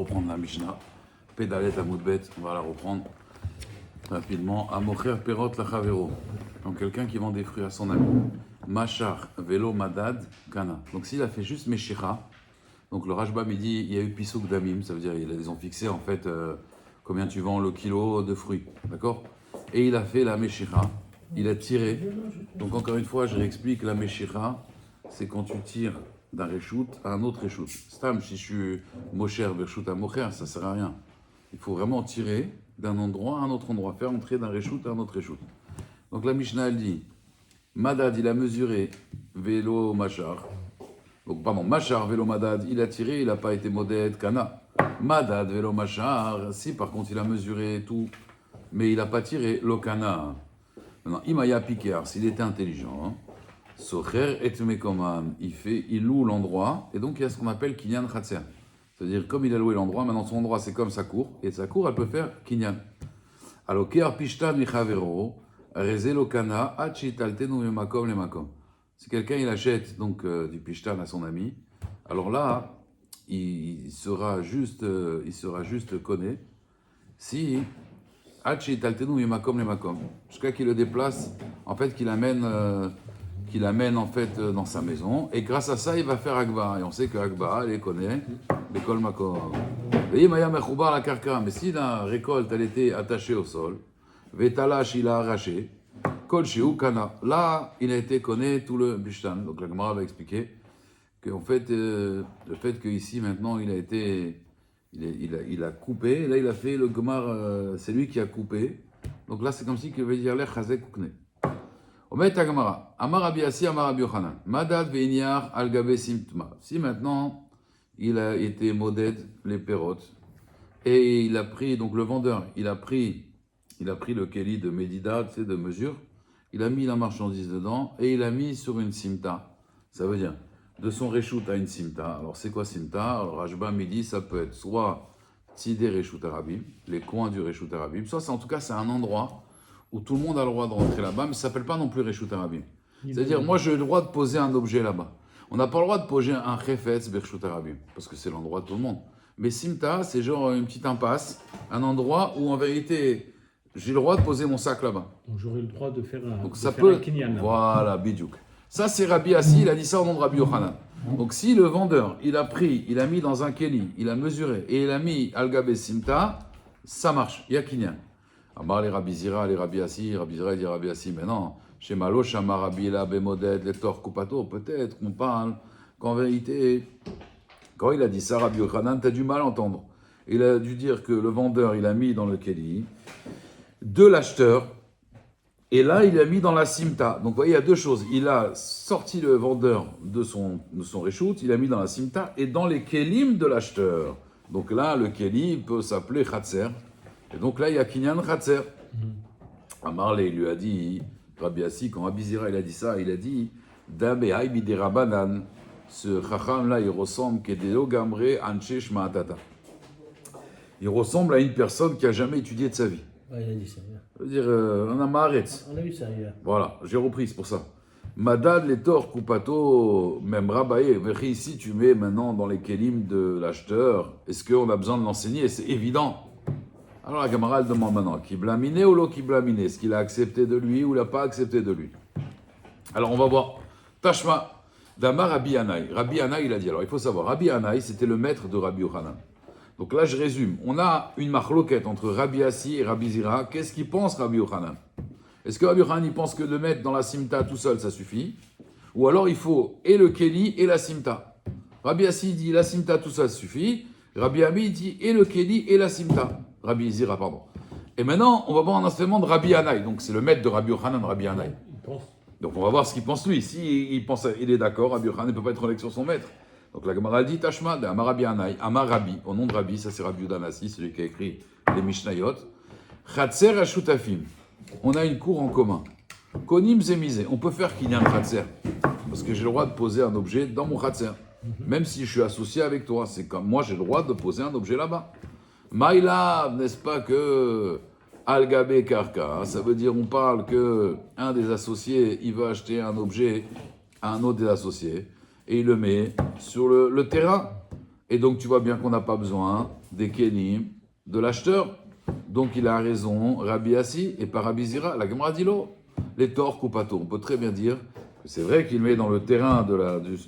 Reprendre la Mishnah, Pédalet à Moudbet, on va la reprendre rapidement. Amocher Perot Lachavero, donc quelqu'un qui vend des fruits à son ami. Machar Velo Madad Kana. Donc s'il a fait juste Meshira, donc le Rashbam il dit il y a eu Pisouk Damim, ça veut dire ils ont fixé en fait combien tu vends le kilo de fruits, d'accord? Et il a fait la Meshira, il a tiré. Donc encore une fois, je réexplique la Meshira, c'est quand tu tires d'un reshoot à un autre reshoot. Stam, si je suis Mosher Vershoot à Mocher, ça sert à rien. Il faut vraiment tirer d'un endroit à un autre endroit, faire entrer d'un reshoot à un autre reshoot. Donc la Mishnah elle dit Madad, il a mesuré vélo Machar. Donc pardon, Machar vélo Madad, il a tiré, il n'a pas été modèle Kana. Madad vélo Machar, si par contre il a mesuré tout, mais il n'a pas tiré Lokana. Maintenant, Imaya Pikar, s'il était intelligent, hein, Socher et Mekoman, il loue l'endroit, et donc il y a ce qu'on appelle Kinyan Khatser. C'est-à-dire, comme il a loué l'endroit, maintenant son endroit c'est comme sa cour, et sa cour elle peut faire Kinyan. Alors, Kear Pishtan Michavero, Rezelo Kana, Achitaltenu Makom le Makom. Si quelqu'un il achète donc du Pishtan à son ami, alors là, il sera juste conné si Achitaltenu Makom le Makom. Jusqu'à qu'il le déplace, en fait, qu'il amène en fait dans sa maison, et grâce à ça il va faire Agba, et on sait que Agba elle connaît Bekol Makom. Et Maya Mechoubar la Karka, mais si la récolte elle était attachée au sol, Vetalash il a arraché, Kol Shiu Kana, là il a été connu tout le Bishtan. Donc la Gemara va expliquer qu'en fait le fait qu'ici maintenant il a coupé, là il a fait le Gemara, c'est lui qui a coupé, donc là c'est comme si qu'il veut dire l'Ech Chazek Kukne. Omet Agmara, Amar Rabbi Assi, Amar Rabbi Yochanan, Madad ve'iniar al gabe simtma. Si maintenant il a été modède les pérotes et il a pris, donc le vendeur, il a pris le keli de Medida, tu sais, de mesure, il a mis la marchandise dedans et il a mis sur une simta. Ça veut dire de son reshoot à une simta. Alors c'est quoi simta? Alors Rashba midi, ça peut être soit Tzidé reshoot arabim, les coins du reshoot arabim, soit en tout cas c'est un endroit où tout le monde a le droit de rentrer là-bas, mais ça ne s'appelle pas non plus reshoot arabim. C'est-à-dire, moi j'ai le droit de poser un objet là-bas. On n'a pas le droit de poser un chefetz bershut arabim, parce que c'est l'endroit de tout le monde. Mais simta, c'est genre une petite impasse, un endroit où en vérité, j'ai le droit de poser mon sac là-bas. Donc j'aurai le droit de faire un, Donc de ça faire peut, un kinyan. voilà, bidjouk. Ça c'est Rabbi Assi, il a dit ça au nom de Rabbi Yochanan. Donc si le vendeur, il a mis dans un keli, il a mesuré, et il a mis al-gabé simta, ça marche, il y a kinyan. Amar les Rabbi Zira, les Rabbi Assi, Rabbi Zira dit Rabbi Assi, mais non, chez Malo, Shama Rabbi La, Bemoded, les Tor Kupato, peut-être qu'on parle qu'en vérité, quand il a dit ça, Rabbi Yochanan, t'as du mal à entendre. Il a dû dire que le vendeur, il a mis dans le keli de l'acheteur, et là, il a mis dans la simta. Donc, vous voyez, il y a deux choses. Il a sorti le vendeur de son reshoot, il a mis dans la simta et dans les kelim de l'acheteur. Donc là, le keli peut s'appeler Khatser. Et donc là, il y a Kinyan Khatser. Amarle, il lui a dit, Rabbi Assi, quand Rabbi Zira, il a dit ça, il a dit, Dabe Haïbide Rabanan, ce Chacham-là, il ressemble Kedelo Gamre Anchesh Ma'atata. Il ressemble à une personne qui a jamais étudié de sa vie. Ouais, il a dit ça. Ça veut dire, on a Maharetz. On a vu ça hier. Voilà, j'ai repris, c'est pour ça. Madad, les torts, Kupato, même Rabaye, ici tu mets maintenant dans les kelim de l'acheteur, est-ce qu'on a besoin de l'enseigner? C'est évident. Alors la Gemara elle demande maintenant, qui blaminé ou l'eau qui blaminé? Est-ce qu'il a accepté de lui ou il n'a pas accepté de lui? Alors on va voir. Tashma, Damar Rabbi Anaï. Rabbi Anaï il a dit, alors il faut savoir, Rabbi Anaï c'était le maître de Rabbi Yochanan. Donc là je résume, on a une marloquette entre Rabbi Assi et Rabbi Zira. Qu'est-ce qu'il pense Rabbi Yochanan? Est-ce que Rabbi Yochanan il pense que de mettre dans la simta tout seul ça suffit? Ou alors il faut et le keli et la simta? Rabbi Assi dit la simta tout seul suffit. Rabbi Ami dit et le keli et la simta. Rabbi Zira, pardon. Et maintenant, on va voir un enseignement de Rabbi Anaï. Donc, c'est le maître de Rabbi Yochanan, Rabbi Anaï. Il pense. Donc, on va voir ce qu'il pense lui. Si il pense, il est d'accord, Rabbi Yochanan ne peut pas être relègue sur son maître. Donc, la Gemara dit Tashma, Amar Rabbi Anaï, Amar Rabbi, au nom de Rabbi, ça c'est Rabbi Udanassi, celui qui a écrit les Mishnayot. Khatser Ashutafim. On a une cour en commun. Konim Zemizé. On peut faire qu'il y ait un Khatser. Parce que j'ai le droit de poser un objet dans mon Khatser. Même si je suis associé avec toi. C'est comme moi, j'ai le droit de poser un objet là-bas. Maïla, n'est-ce pas que Al-Gabé Karka, ça veut dire on parle que un des associés, il veut acheter un objet à un autre des associés et il le met sur le terrain. Et donc tu vois bien qu'on n'a pas besoin des kelim de l'acheteur. Donc il a raison, Rabbi Assi et pas Rabbi Zira. La Gemara dit l'eau. Les torts coupato. On peut très bien dire que c'est vrai qu'il met dans le terrain de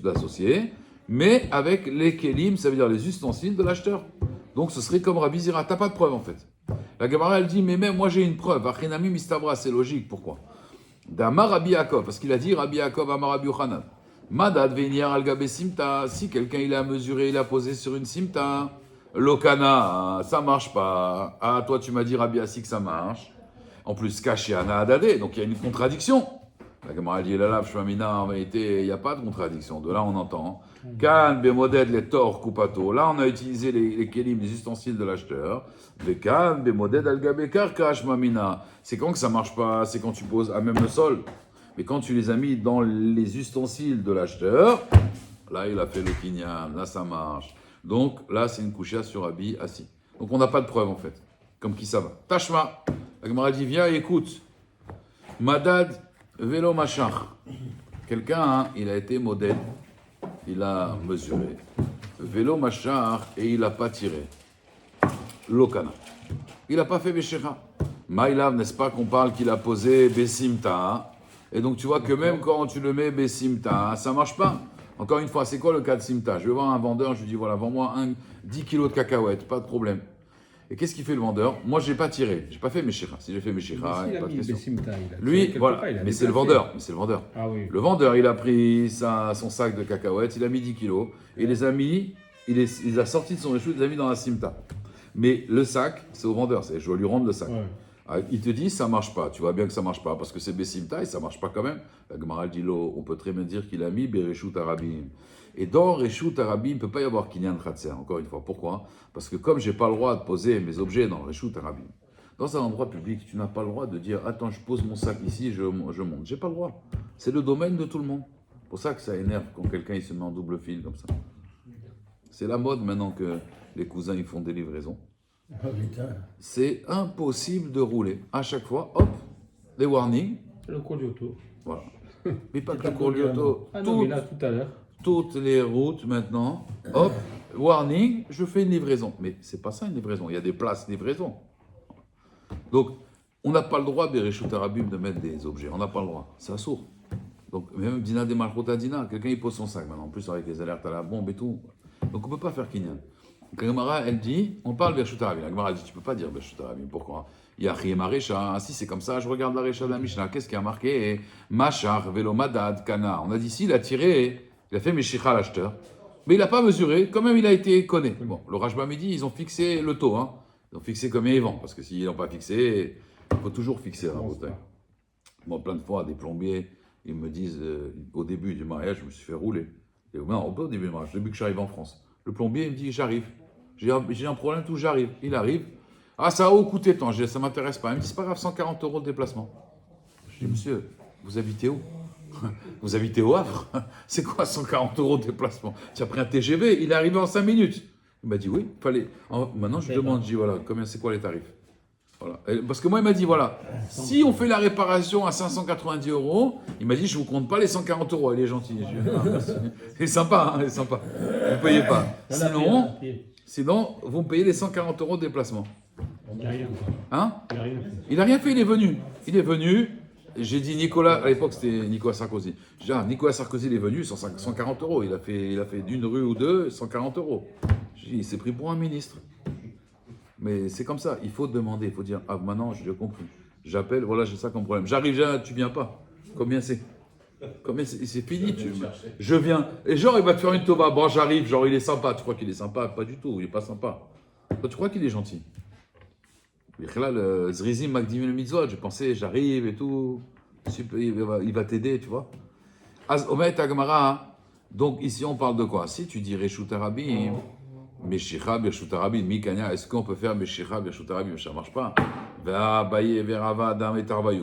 l'associé, mais avec les kelim, ça veut dire les ustensiles de l'acheteur. Donc ce serait comme Rabbi Zira. T'as pas de preuve en fait. La Gemara elle dit, mais même moi j'ai une preuve. Achinami mistabra, c'est logique. Pourquoi? D'Amar Rabbi Yaakov, parce qu'il a dit Rabbi Yaakov Amar Rabbi Yochanan. Madad Veniar al Gabe Simta, si quelqu'un il a mesuré, il a posé sur une Simta, Lokana, ça marche pas. Ah, toi tu m'as dit Rabbi Assi que ça marche. En plus, caché Ana Adade, donc il y a une contradiction. La Gemara dit la Shmamina, en vérité, il n'y a pas de contradiction. De là on entend Kan Bemoded les tor kupato. Là on a utilisé les kelim, les ustensiles de l'acheteur. Kan Bemoded al Gabe Karka Shmamina. C'est quand que ça marche pas? C'est quand tu poses à même le sol. Mais quand tu les as mis dans les ustensiles de l'acheteur, là, il a fait le kinyan, là, ça marche. Donc, là, c'est une couchia sur Rabbi Assi. Donc, on n'a pas de preuve, en fait. Comme qui ça va. Tashma. La Gemara dit, viens, écoute. Madad velo machar. Quelqu'un, hein, il a été modèle. Il a mesuré. Velo machar et il n'a pas tiré. Lokana. Il n'a pas fait Beshera. Maïlav, n'est-ce pas qu'on parle qu'il a posé Bessimta? Et donc tu vois que même quand tu le mets Bessimta, ça ne marche pas. Encore une fois, c'est quoi le cas de Simta? Je vais voir un vendeur, je lui dis voilà, vends-moi 10 kilos de cacahuètes, pas de problème. Et qu'est-ce qu'il fait le vendeur? Moi, je n'ai pas tiré, je n'ai pas fait mes shira. Si j'ai fait mes shira, il n'y a pas de question. Lui, voilà, mais c'est le vendeur. Ah oui. Le vendeur, il a pris son sac de cacahuètes, il a mis 10 kilos, et les a mis, il les a sortis de son échoue, il les a mis dans la Simta. Mais le sac, c'est au vendeur, je dois lui rendre le sac. Ouais. Il te dit ça marche pas, tu vois bien que ça marche pas parce que c'est Bessimta et ça marche pas quand même. La Gemara dit on peut très bien dire qu'il a mis Bereshut Arabim. Et dans Reshut Arabim, il ne peut pas y avoir Kinyan Khatser, encore une fois. Pourquoi? Parce que comme j'ai pas le droit de poser mes objets dans Reshut Arabim, dans un endroit public, tu n'as pas le droit de dire attends, je pose mon sac ici, je monte. J'ai pas le droit. C'est le domaine de tout le monde. C'est pour ça que ça énerve quand quelqu'un il se met en double fil comme ça. C'est la mode maintenant que les cousins ils font des livraisons. Oh, putain. C'est impossible de rouler. À chaque fois, hop, les warnings. Le cours du auto. Voilà. Mais pas que le cours du auto. Ah non, mais là, tout à l'heure. Toutes les routes maintenant, hop, warning, je fais une livraison. Mais c'est pas ça une livraison. Il y a des places livraison. Donc, on n'a pas le droit, Bereshut Arabim, de mettre des objets. On n'a pas le droit. C'est assourd. Donc, même Dina des Malchota Dina, quelqu'un il pose son sac maintenant. En plus, avec les alertes à la bombe et tout. Donc, on ne peut pas faire Kinyan. La Gemara, elle dit, on parle Bereshut Arabim. La Gemara dit, tu ne peux pas dire Bereshut Arabim. Pourquoi? Il y a Chiyem Arecha. Si c'est comme ça, je regarde la Recha de la Mishnah. Qu'est-ce qui a marqué? Machar, Velo Madad, Kana. On a dit, si, il a tiré, il a fait Meshicha l'acheteur. Mais il n'a pas mesuré, quand même il a été conné. Bon, le Rajba Midi, ils ont fixé le taux. Hein. Ils ont fixé combien ils vendent. Parce que s'ils n'ont pas fixé, il faut toujours fixer la bouteille. Moi, plein de fois, des plombiers, ils me disent, au début du mariage, je me suis fait rouler. Et non, pas au début du mariage, depuis que j'arrive en France. Le plombier, il me dit, j'arrive. J'ai un problème, tout, j'arrive. Il arrive. Ah, ça a coûté tant, ça ne m'intéresse pas. Il me dit, c'est pas grave, 140 € de déplacement. Je dis, monsieur, vous habitez où? Vous habitez au Havre? C'est quoi 140 € de déplacement? Tu as pris un TGV, il est arrivé en 5 minutes. Il m'a dit, oui, fallait. Maintenant, je demande, je dis, voilà, c'est quoi les tarifs? Voilà. Parce que moi, il m'a dit, voilà, si on fait la réparation à 590 €, il m'a dit, je ne vous compte pas les 140 €. Il est gentil. Je dis, ah, merci. Il est sympa, hein, il est sympa. Vous ne payez pas. Sinon, vous me payez les 140 € de déplacement. Il n'a rien fait. Hein? Il n'a rien fait. Il n'a rien fait, il est venu. J'ai dit Nicolas, à l'époque c'était Nicolas Sarkozy. J'ai dit, Nicolas Sarkozy il est venu, 140 €. Il a fait d'une rue ou deux, 140 €. J'ai dit, il s'est pris pour un ministre. Mais c'est comme ça, il faut demander, il faut dire, ah maintenant j'ai compris. J'appelle, voilà, j'ai ça comme problème. J'arrive, tu viens pas. Combien c'est? C'est fini, je viens. Et genre, il va te faire une tova. Bon, j'arrive, genre, il est sympa. Tu crois qu'il est sympa? Pas du tout, il est pas sympa. Toi, tu crois qu'il est gentil? Le Zrizim Magdivin le Mitzvot, je pensais, j'arrive et tout. Il va t'aider, tu vois. Omet Agmara, donc ici on parle de quoi? Si tu dis Reshut Arabim, Meshicha Bereshut Arabim, Mikanya, est-ce qu'on peut faire Meshicha Bereshut Arabim? Ça ne marche pas.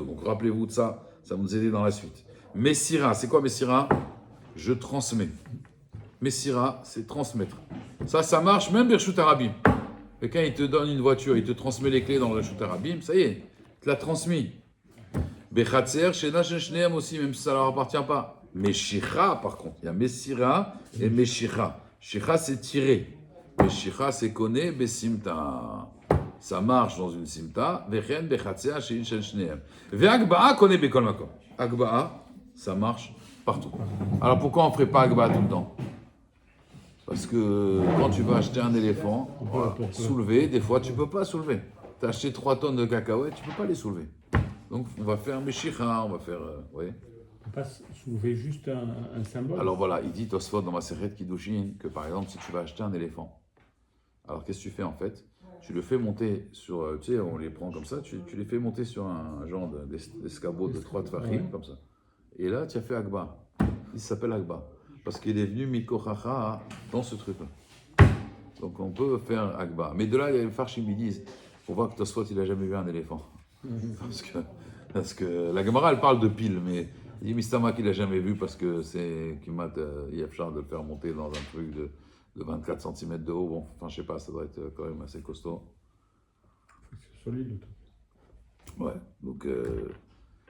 Donc rappelez-vous de ça, ça va nous aider dans la suite. Messira, c'est quoi Messira? Je transmets. Messira, c'est transmettre. Ça marche même Bereshut Arabim. Quelqu'un, il te donne une voiture, il te transmet les clés dans le Reshut Arabim, ça y est, tu l'as transmis. Bechatzer, Shena Shneem aussi, même si ça ne leur appartient pas. Meshicha, par contre, il y a Messira et Meshicha. Shicha, c'est tirer. Meshicha c'est koné besimta. Ça marche dans une simta. Vechen bechatzea shein shel shneem. Ve'agba'a koné bekol makom. Agba'a, ça marche partout. Alors pourquoi on ne ferait pas agba'a tout le temps? Parce que quand tu vas acheter un éléphant, soulever, des fois tu ne peux pas soulever. Tu as acheté 3 tonnes de cacahuètes, tu ne peux pas les soulever. Donc on va faire Meshicha, on va faire. Ouais. On peut pas soulever juste un symbole. Alors voilà, il dit Tosfot dans ma Masechet Kiddushin que par exemple, si tu vas acheter un éléphant, alors qu'est-ce que tu fais en fait? Tu le fais monter sur, tu sais, on les prend comme ça, tu les fais monter sur un genre d'escabeau de 3 tfachim, comme ça. Et là, tu as fait Agba. Il s'appelle Agba. Parce qu'il est venu Mikochacha dans ce truc-là. Donc on peut faire Agba. Mais de là, il y a les Farshim qui disent, on voit que Tosfot, il n'a jamais vu un éléphant. Parce que la Gemara, elle parle de pile, mais il dit Mistama qu'il n'a jamais vu parce que c'est Kimat Yefchar de le faire monter dans un truc de 24 cm de haut. Bon, enfin, je sais pas, ça doit être quand même assez costaud. C'est solide le truc. Ouais, donc.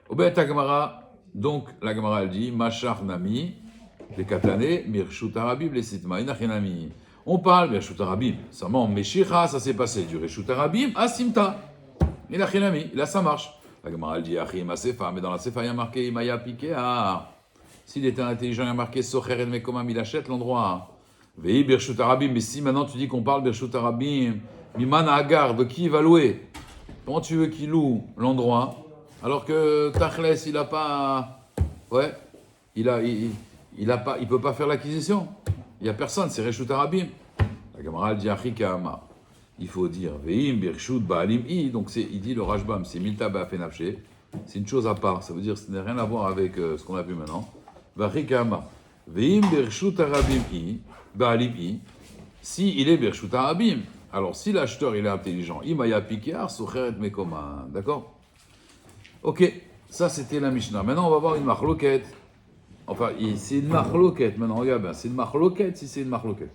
Obet Gemara, donc la Gemara, elle dit Machar Nami, les Katané, Mirshut Arabim, les Sitma, Inachinami. On parle, Mirshut Arabim, ça ment, Meshicha, ça s'est passé du Reshut Arabim à Simta. Inachinami, là ça marche. La Gemara, elle dit Achim Asefa, mais dans la Sefa, il y a marqué Imaya Piqué. S'il était intelligent, il y a marqué Socher et Mekomam, il achète l'endroit. Vei Birshut Arabim, mais si maintenant tu dis qu'on parle Birshut Arabim, Miman Agar, de qui il va louer? Comment tu veux qu'il loue l'endroit alors que Tachles, il a pas. Ouais, il peut pas faire l'acquisition. Il n'y a personne, c'est Reshut Arabim. La Gemara, elle dit Achikama. Il faut dire Veim Birshut Baalim I, donc il dit le Rashbam, c'est Milta Ba'afenafshe, c'est une chose à part, ça veut dire que ça n'a rien à voir avec ce qu'on a vu maintenant. Vachikama. Veim Birshut Arabim I, Baalim I, si il est Birshut Arabim, alors si l'acheteur il est intelligent, Imaya Pikar, Socheret Mekoma, d'accord? Ok, ça c'était la Mishnah. Maintenant on va voir une machloket. Enfin, c'est une machloket, maintenant regarde bien, c'est une machloket si c'est une machloket.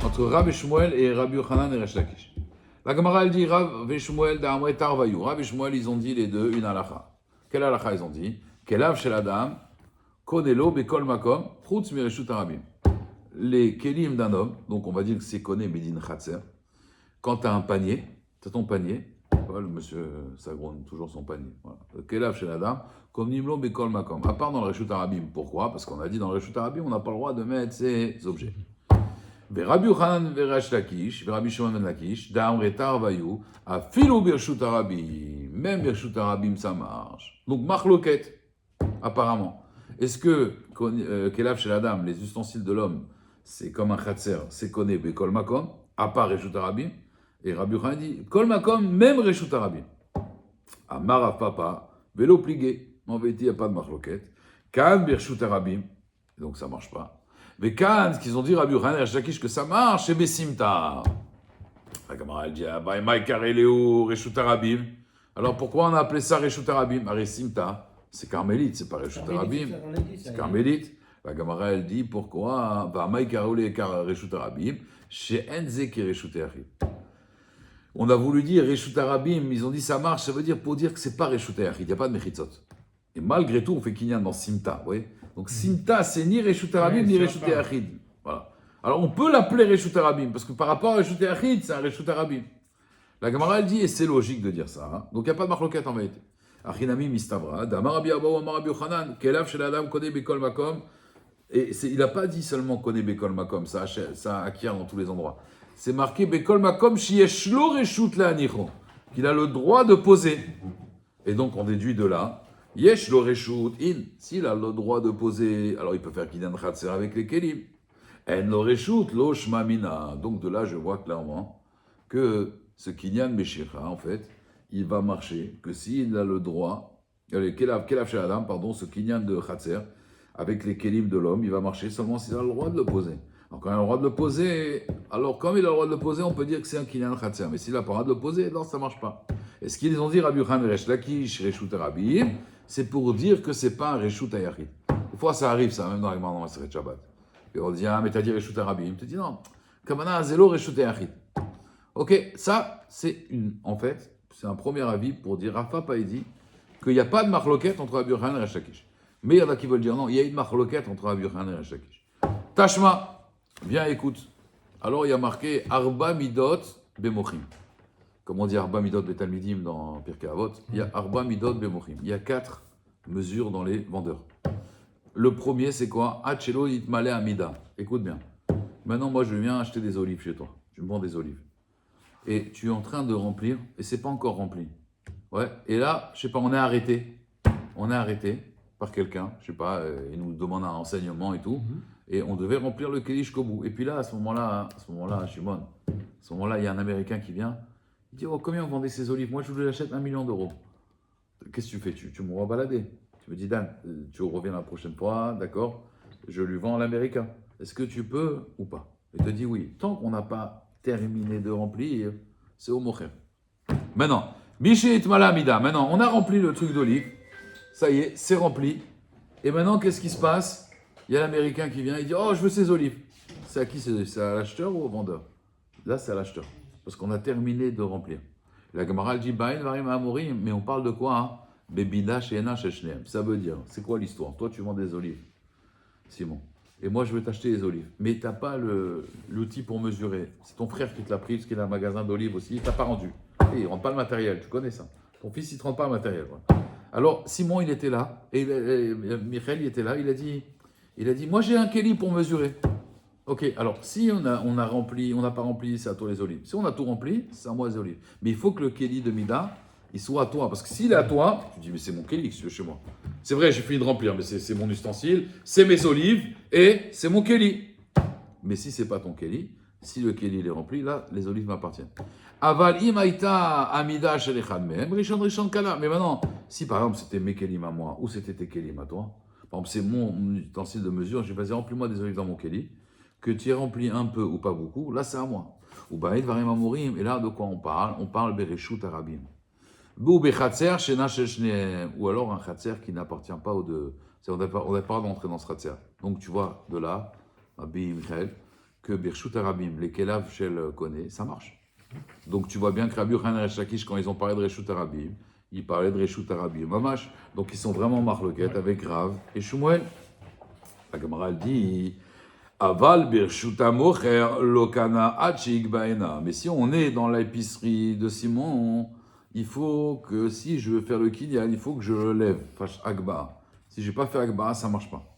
Entre Rabbi Shmuel et Rabbi Yochanan et Resh Lakish. La Gemara elle dit Rabbi Shmuel d'Amre Tarvayu. Rabbi Shmuel ils ont dit les deux une halakha. Quelle halakha ils ont dit? Kelav shel Adam, konelo bekol makom, chutz mireshut arabim. Les kelim d'un homme, donc on va dire que c'est koné medin chatzer. Quand tu as un panier, tu as ton panier, voilà, le monsieur s'agronne toujours son panier. Voilà. Kelav shel Adam, comme nimlo bekol makom. À part dans le reshut arabim. Pourquoi? Parce qu'on a dit dans le reshut arabim, on n'a pas le droit de mettre ces objets. Rabbi Yochanan Resh Lakish, Rabbi Shimon ben Lakish, d'Amre Tarvayu, a filou Birshut Arabim, même Birshut Arabim ça marche. Donc machloket, apparemment. Est-ce que Kelav chez la dame, les ustensiles de l'homme, c'est comme un khatser, c'est konné bekol makom, à part Reshut Arabim, et Rabbi Yochanan dit kol makom, même Reshut Arabim. Amar papa, vélo pligué, en vérité il n'y a pas de machloket. Kan Birshut Arabim, donc ça marche pas. Mais quand ils ont dit Rabbi Yochanan et Resh Lakish que ça marche, c'est Bessimta. La Gemara elle dit Reshut Arabim. Alors pourquoi on a appelé ça Reshut Arabim? Simta, c'est carmélite, c'est pas Reshut Arabim, c'est carmélite. La Gemara elle dit pourquoi Reshut Arabim chez Enze qui Reshut Arabim. On a voulu dire Reshut Arabim, ils ont dit ça marche, ça veut dire pour dire que c'est pas Reshut Arabim, il n'y a pas de mechitzot. Et malgré tout, on fait kinyan dans Simta, vous voyez. Donc Simta, c'est ni Reshut Arabim, ni Reshut Achid. Voilà. Alors on peut l'appeler Reshut Arabim, parce que par rapport à Reshut Achid, c'est un Reshut Arabim. La Gemara elle dit, et c'est logique de dire ça, hein. Donc il n'y a pas de machloket en vérité. Achinami mistavra, d'Amar Rabbi Abahu, Amar Rabbi Yochanan, Kelav shel Adam koneh bekol makom. Et il n'a pas dit seulement koneh bekol makom, ça acquiert dans tous les endroits. C'est marqué bekol makom sheyesh lo reshut le'anicho, qu'il a le droit de poser. Et donc on déduit de là, Yesh lo reshut in, s'il a le droit de poser, alors il peut faire kinyan chatser avec les kelim. En lo reshut lo shmamina. Donc de là, je vois clairement que ce kinyan meshicha, en fait, il va marcher que s'il a le droit, kelav shel adam, pardon, ce kinyan de chatser avec les kelim de l'homme, il va marcher seulement s'il a le droit de le poser. Alors quand il a le droit de le poser, alors comme il a le droit de le poser, on peut dire que c'est un kinyan chatser. Mais s'il n'a pas le droit de le poser, non, ça ne marche pas. Et ce qu'ils ont dit, Rabbi Yochanan Resh Lakish, Reshut Arabim, c'est pour dire que c'est pas un Reshut Ayachid. Des fois, ça arrive, ça, même dans les Gemara dans Masechet Shabbat. Et on dit, ah, mais t'as dit Reshut Arabim. Tu dis, non, Kamana Azelo Reshut Ayachid. Ok, ça, en fait, c'est un premier avis pour dire, Rafa Païdi, qu'il n'y a pas de machloket entre Rabbi Yochanan et Resh Lakish. Mais il y en a qui veulent dire, non, il y a une machloket entre Rabbi Yochanan et Resh Lakish. Tashma, viens, écoute. Alors il y a marqué Arba Midot Bemochim. Comme on dit Arba Midot Betalmidim dans Pirkei Avot, il y a Arba Midot Bemochim. Il y a 4 mesures dans les vendeurs. Le premier, c'est quoi? Hachelo Itmale Amida. Écoute bien. Maintenant, moi, je viens acheter des olives chez toi. Tu me vends des olives. Et tu es en train de remplir, et c'est pas encore rempli. Ouais. Et là, je sais pas, on est arrêté. On est arrêté par quelqu'un, je sais pas, il nous demande un renseignement et tout. Et on devait remplir le kéli jusqu'au bout. Et puis là, à ce moment-là, Shimon, à ce moment-là, il y a un Américain qui vient. Il dit, oh, combien vous vendez ces olives? Moi, je vous les achète 1 million d'euros. Qu'est-ce que tu fais? Tu m'envoies balader. Tu me dis, Dan, tu reviens la prochaine fois, d'accord? Je lui vends l'Américain. Est-ce que tu peux ou pas? Il te dit oui. Tant qu'on n'a pas terminé de remplir, c'est au mocher. Maintenant, Miché Itmala Amida. Maintenant, on a rempli le truc d'olive. Ça y est, c'est rempli. Et maintenant, qu'est-ce qui se passe? Il y a l'Américain qui vient, il dit, oh, je veux ces olives. C'est à qui? C'est à l'acheteur ou au vendeur? Là, c'est à l'acheteur. Parce qu'on a terminé de remplir. La Gemara dit, Bain varim amorim. Mais on parle de quoi, hein? Bebida sheena sheshneem. Ça veut dire, c'est quoi l'histoire? Toi, tu vends des olives, Simon. Et moi, je veux t'acheter des olives. Mais tu n'as pas l'outil pour mesurer. C'est ton frère qui te l'a pris, parce qu'il a un magasin d'olives aussi. Il ne t'a pas rendu. Et il ne rend pas le matériel, tu connais ça. Ton fils, il ne te rend pas le matériel. Voilà. Alors, Simon, il était là. Et Michael, il était là. Il a dit, moi, j'ai un kéli pour mesurer. Ok, alors, si on n'a pas rempli, c'est à toi les olives. Si on a tout rempli, c'est à moi les olives. Mais il faut que le kéli de Mida, il soit à toi. Parce que s'il est à toi, tu dis, mais c'est mon kéli que tu veux chez moi. C'est vrai, j'ai fini de remplir, mais c'est mon ustensile, c'est mes olives et c'est mon kéli. Mais si c'est pas ton kéli, si le kéli il est rempli, là, les olives m'appartiennent. Aval imaita amida shelechad mehem, rishon kala. Mais maintenant, si par exemple c'était mes kélim à moi ou c'était tes kélim à toi, par exemple c'est mon ustensile de mesure, j'ai vas-y remplis-moi des olives dans mon kéli, que tu aies rempli un peu ou pas beaucoup, là c'est à moi. Ou baïd varim amorim, et là de quoi on parle? On parle bereshut arabim. Ou alors un khatser qui n'appartient pas aux deux. On n'a pas d'entrer dans ce khatser. Donc tu vois de là, Rabbi Michael, que Birshut Arabim, les Kelav Shel connaît, ça marche. Donc tu vois bien que Rabbi Yochanan et Shakish, quand ils ont parlé de Reshut Arabim, ils parlaient de Reshut Arabim, Mamash. Donc ils sont vraiment marloquettes avec Rav et Shmuel. La Gemara dit Aval Birshut Amocher Lokana Achik Baena. Mais si on est dans l'épicerie de Simon, il faut que si je veux faire le kinyan, il faut que je le lève, fasse Agba. Si je n'ai pas fait Agba, ça ne marche pas.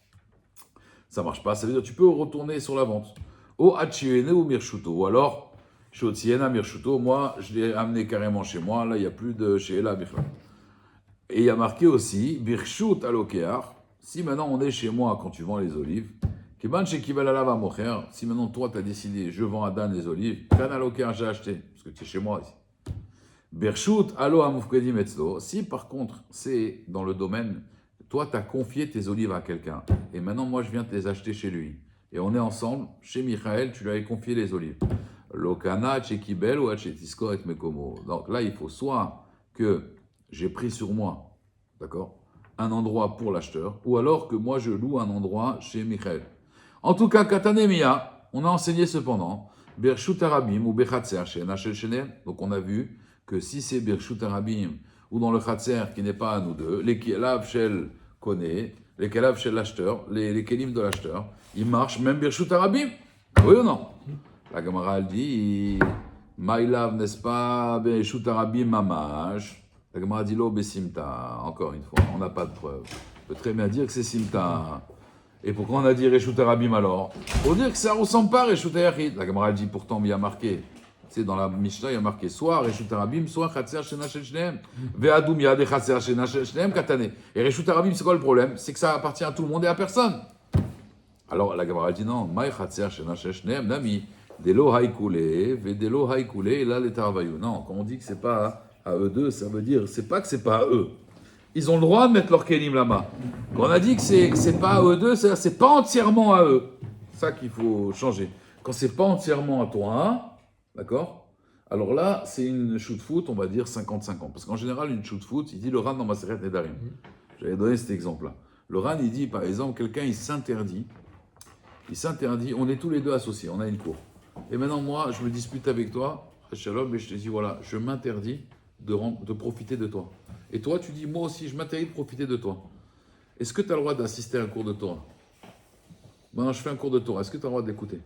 Ça ne marche pas, ça veut dire que tu peux retourner sur la vente. O Achiene ou Mirshuto. Ou alors, Shotiena Mirshuto, moi, je l'ai amené carrément chez moi, là, il n'y a plus de chez Ela Bichla. Et il y a marqué aussi, Birshut Alokear, si maintenant on est chez moi quand tu vends les olives, Kiban Shekivel Alava Mocher, si maintenant toi tu as décidé, je vends à Dan les olives, Kan Alokear j'ai acheté, parce que tu es chez moi ici. Bershut, allo amufkedim etzlo. Si par contre c'est dans le domaine, toi tu as confié tes olives à quelqu'un, et maintenant moi je viens te les acheter chez lui, et on est ensemble, chez Michael, tu lui avais confié les olives. Lokana, Chekibel ou Achetisko et Mekomo. Donc là il faut soit que j'ai pris sur moi, d'accord, un endroit pour l'acheteur, ou alors que moi je loue un endroit chez Michael. En tout cas, Katanemia, on a enseigné cependant, Bershut Arabim ou Bechatser chez Nachel Shenem, donc on a vu que si c'est Birshut Arabim ou dans le Khatser qui n'est pas à nous deux, les Kelav Shel connaît, les Kelav Shel l'acheteur, les Kelim de l'acheteur, ils marchent même Birshut Arabim. Oui ou non? La Gemara elle dit Maïlav n'est-ce pas Birshut Arabim Mamash? La Gemara dit Lo Besimta. Encore une fois, on n'a pas de preuve. On peut très bien dire que c'est Simta. Et pourquoi on a dit Reshut Arabim alors? Pour dire que ça ne ressemble pas à Reshut Ayachid. La Gemara dit pourtant, mais il y a marqué. C'est dans la Mishnah, il y a marqué soit Reshut Arabim, soit Khatser Shena Shel Shneem. Ve'adum yad Khatser Shena Shel Shneem katane. Et Reshut Arabim, c'est quoi le problème? C'est que ça appartient à tout le monde et à personne. Alors la Gemara dit non. Maï Khatser Shena Shel Shneem nami delo haïkoulé ve'delo haïkoulé là les tarvayou. Non, quand on dit que c'est pas à eux deux, ça veut dire c'est pas que c'est pas à eux. Ils ont le droit de mettre leur kelim là-bas. Quand on a dit que c'est pas à eux deux, c'est pas entièrement à eux. C'est ça qu'il faut changer. Quand c'est pas entièrement à toi, hein, d'accord? Alors là, c'est une shoot foot, on va dire 50-50. Parce qu'en général, une shoot foot, il dit le Ran dans Maseret Nedarim. J'avais donné cet exemple-là. Le Ran, il dit, par exemple, quelqu'un, il s'interdit, on est tous les deux associés, on a une cour. Et maintenant, moi, je me dispute avec toi, Shalom, et je te dis, voilà, je m'interdis de profiter de toi. Et toi, tu dis, moi aussi, je m'interdis de profiter de toi. Est-ce que tu as le droit d'assister à un cours de Torah? Maintenant, je fais un cours de Torah. Est-ce que tu as le droit d'écouter?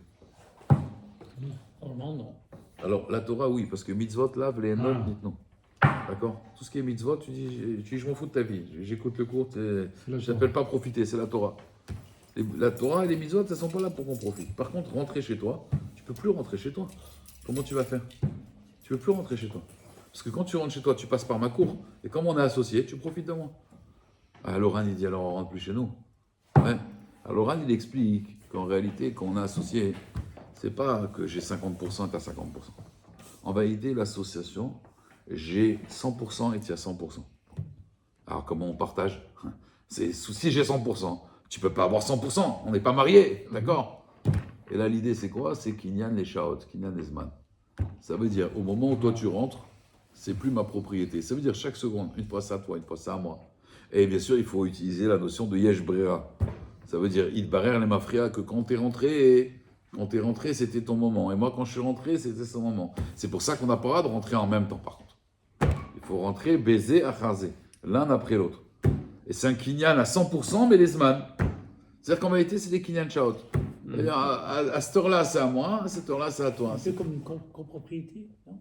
Normalement, non. Alors, la Torah, oui, parce que mitzvot, là, les non, Ah. non. D'accord? Tout ce qui est mitzvot, tu dis, je m'en fous de ta vie. J'écoute le cours, la je t'appelle pas profiter, c'est la Torah. La Torah et les mitzvot, elles ne sont pas là pour qu'on profite. Par contre, rentrer chez toi, tu peux plus rentrer chez toi. Comment tu vas faire? Tu peux plus rentrer chez toi. Parce que quand tu rentres chez toi, tu passes par ma cour. Et comme on est associés, tu profites de moi. Ah, Laurent, il dit alors on rentre plus chez nous. Ouais. Alors Laurent, il explique qu'en réalité, quand on est associé, c'est pas que j'ai 50% et tu as 50%. En réalité, l'association, j'ai 100% et tu as 100%. Alors comment on partage? C'est si j'ai 100%, tu peux pas avoir 100%, on n'est pas mariés, d'accord? Et là, l'idée, c'est quoi? C'est Kinyan les Shaot, Kinyan les Zman. Ça veut dire, au moment où toi tu rentres, c'est plus ma propriété. Ça veut dire chaque seconde, une fois ça à toi, une fois ça à moi. Et bien sûr, il faut utiliser la notion de Yesh Brera. Ça veut dire, il barer les mafria, que quand tu es rentré, c'était ton moment. Et moi, quand je suis rentré, c'était son moment. C'est pour ça qu'on n'a pas le droit de rentrer en même temps, par contre. Il faut rentrer baiser, achazé, l'un après l'autre. Et c'est un kinyan à 100%, mais les zman. C'est-à-dire qu'en réalité, c'est des kinyan shaot. C'est-à-dire, à cette heure-là, c'est à moi, à cette heure-là, c'est à toi. Un peu comme une copropriété, non?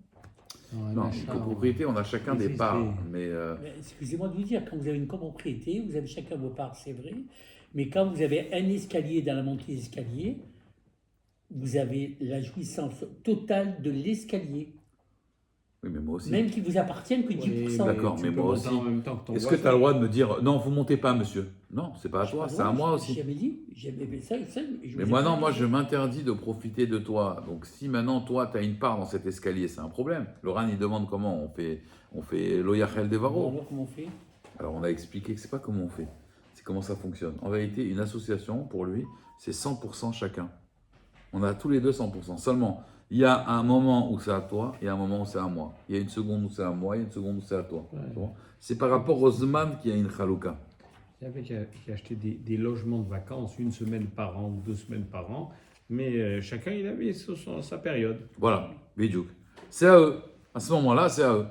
Non, une copropriété, on a chacun des parts. Mais Mais excusez-moi de vous dire, quand vous avez une copropriété, vous avez chacun vos parts, c'est vrai. Mais quand vous avez un escalier dans la montée d'escalier, vous avez la jouissance totale de l'escalier. oui, mais moi aussi. Même qui vous appartienne que 10%. D'accord, tu mais peux moi monter aussi. en même temps que ton Est-ce que tu as voisin. le droit de me dire non, vous montez pas, monsieur? Non, c'est pas à toi, c'est à moi aussi. J'ai jamais dit. Mais ça, Mais moi, non, moi, je m'interdis de profiter de toi. Donc, si maintenant, toi, tu as une part dans cet escalier, c'est un problème. Laurent, il demande comment on fait l'Oyachel Devaro. Alors, comment on fait? Alors, on a expliqué que c'est pas comment on fait, c'est comment ça fonctionne. En réalité, une association, pour lui, c'est 100% chacun. On a tous les deux 100%. Seulement, il y a un moment où c'est à toi, il y a un moment où c'est à moi. Il y a une seconde où c'est à moi, il y a une seconde où c'est à toi. Ouais. Tu vois. C'est par rapport aux Zman qu'il y a une chalouka. Il y avait qui achetait des logements de vacances une semaine par an ou 2 semaines par an, mais chacun il avait sa période. Voilà, Bidjouk. C'est à eux. À ce moment-là, c'est à eux.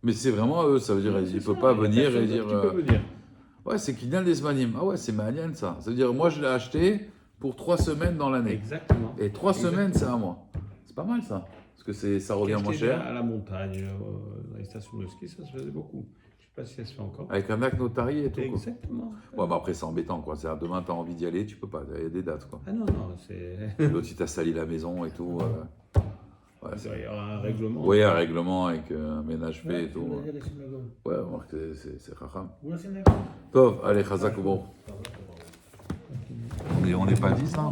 Mais c'est vraiment à eux. Ça veut dire qu'il ne peut pas venir et dire. Qui peut venir. Ouais, c'est qu'il vient des Zmanim. Ah ouais, c'est Malian ça. Ça veut dire, moi je l'ai acheté pour 3 semaines dans l'année. Exactement. Et 3 semaines, c'est à moi. C'est pas mal ça. Parce que ça revient moins Acheter cher. à la montagne, dans les stations de ski, ça se faisait beaucoup. Je ne sais pas si ça se fait encore. Avec un acte notarié et tout. Quoi. Exactement. Ouais, mais après, c'est embêtant, quoi. C'est-à-dire, demain, tu as envie d'y aller, tu peux pas. Il y a des dates, quoi. Ah non, non, c'est. L'autre, si tu as sali la maison et tout. Ouais, Il y aura un règlement. oui, un règlement avec un ménage fait et tout. Ouais, remarque, c'est racham. Tov, allez, chazak ou bon. On n'est pas 10, hein.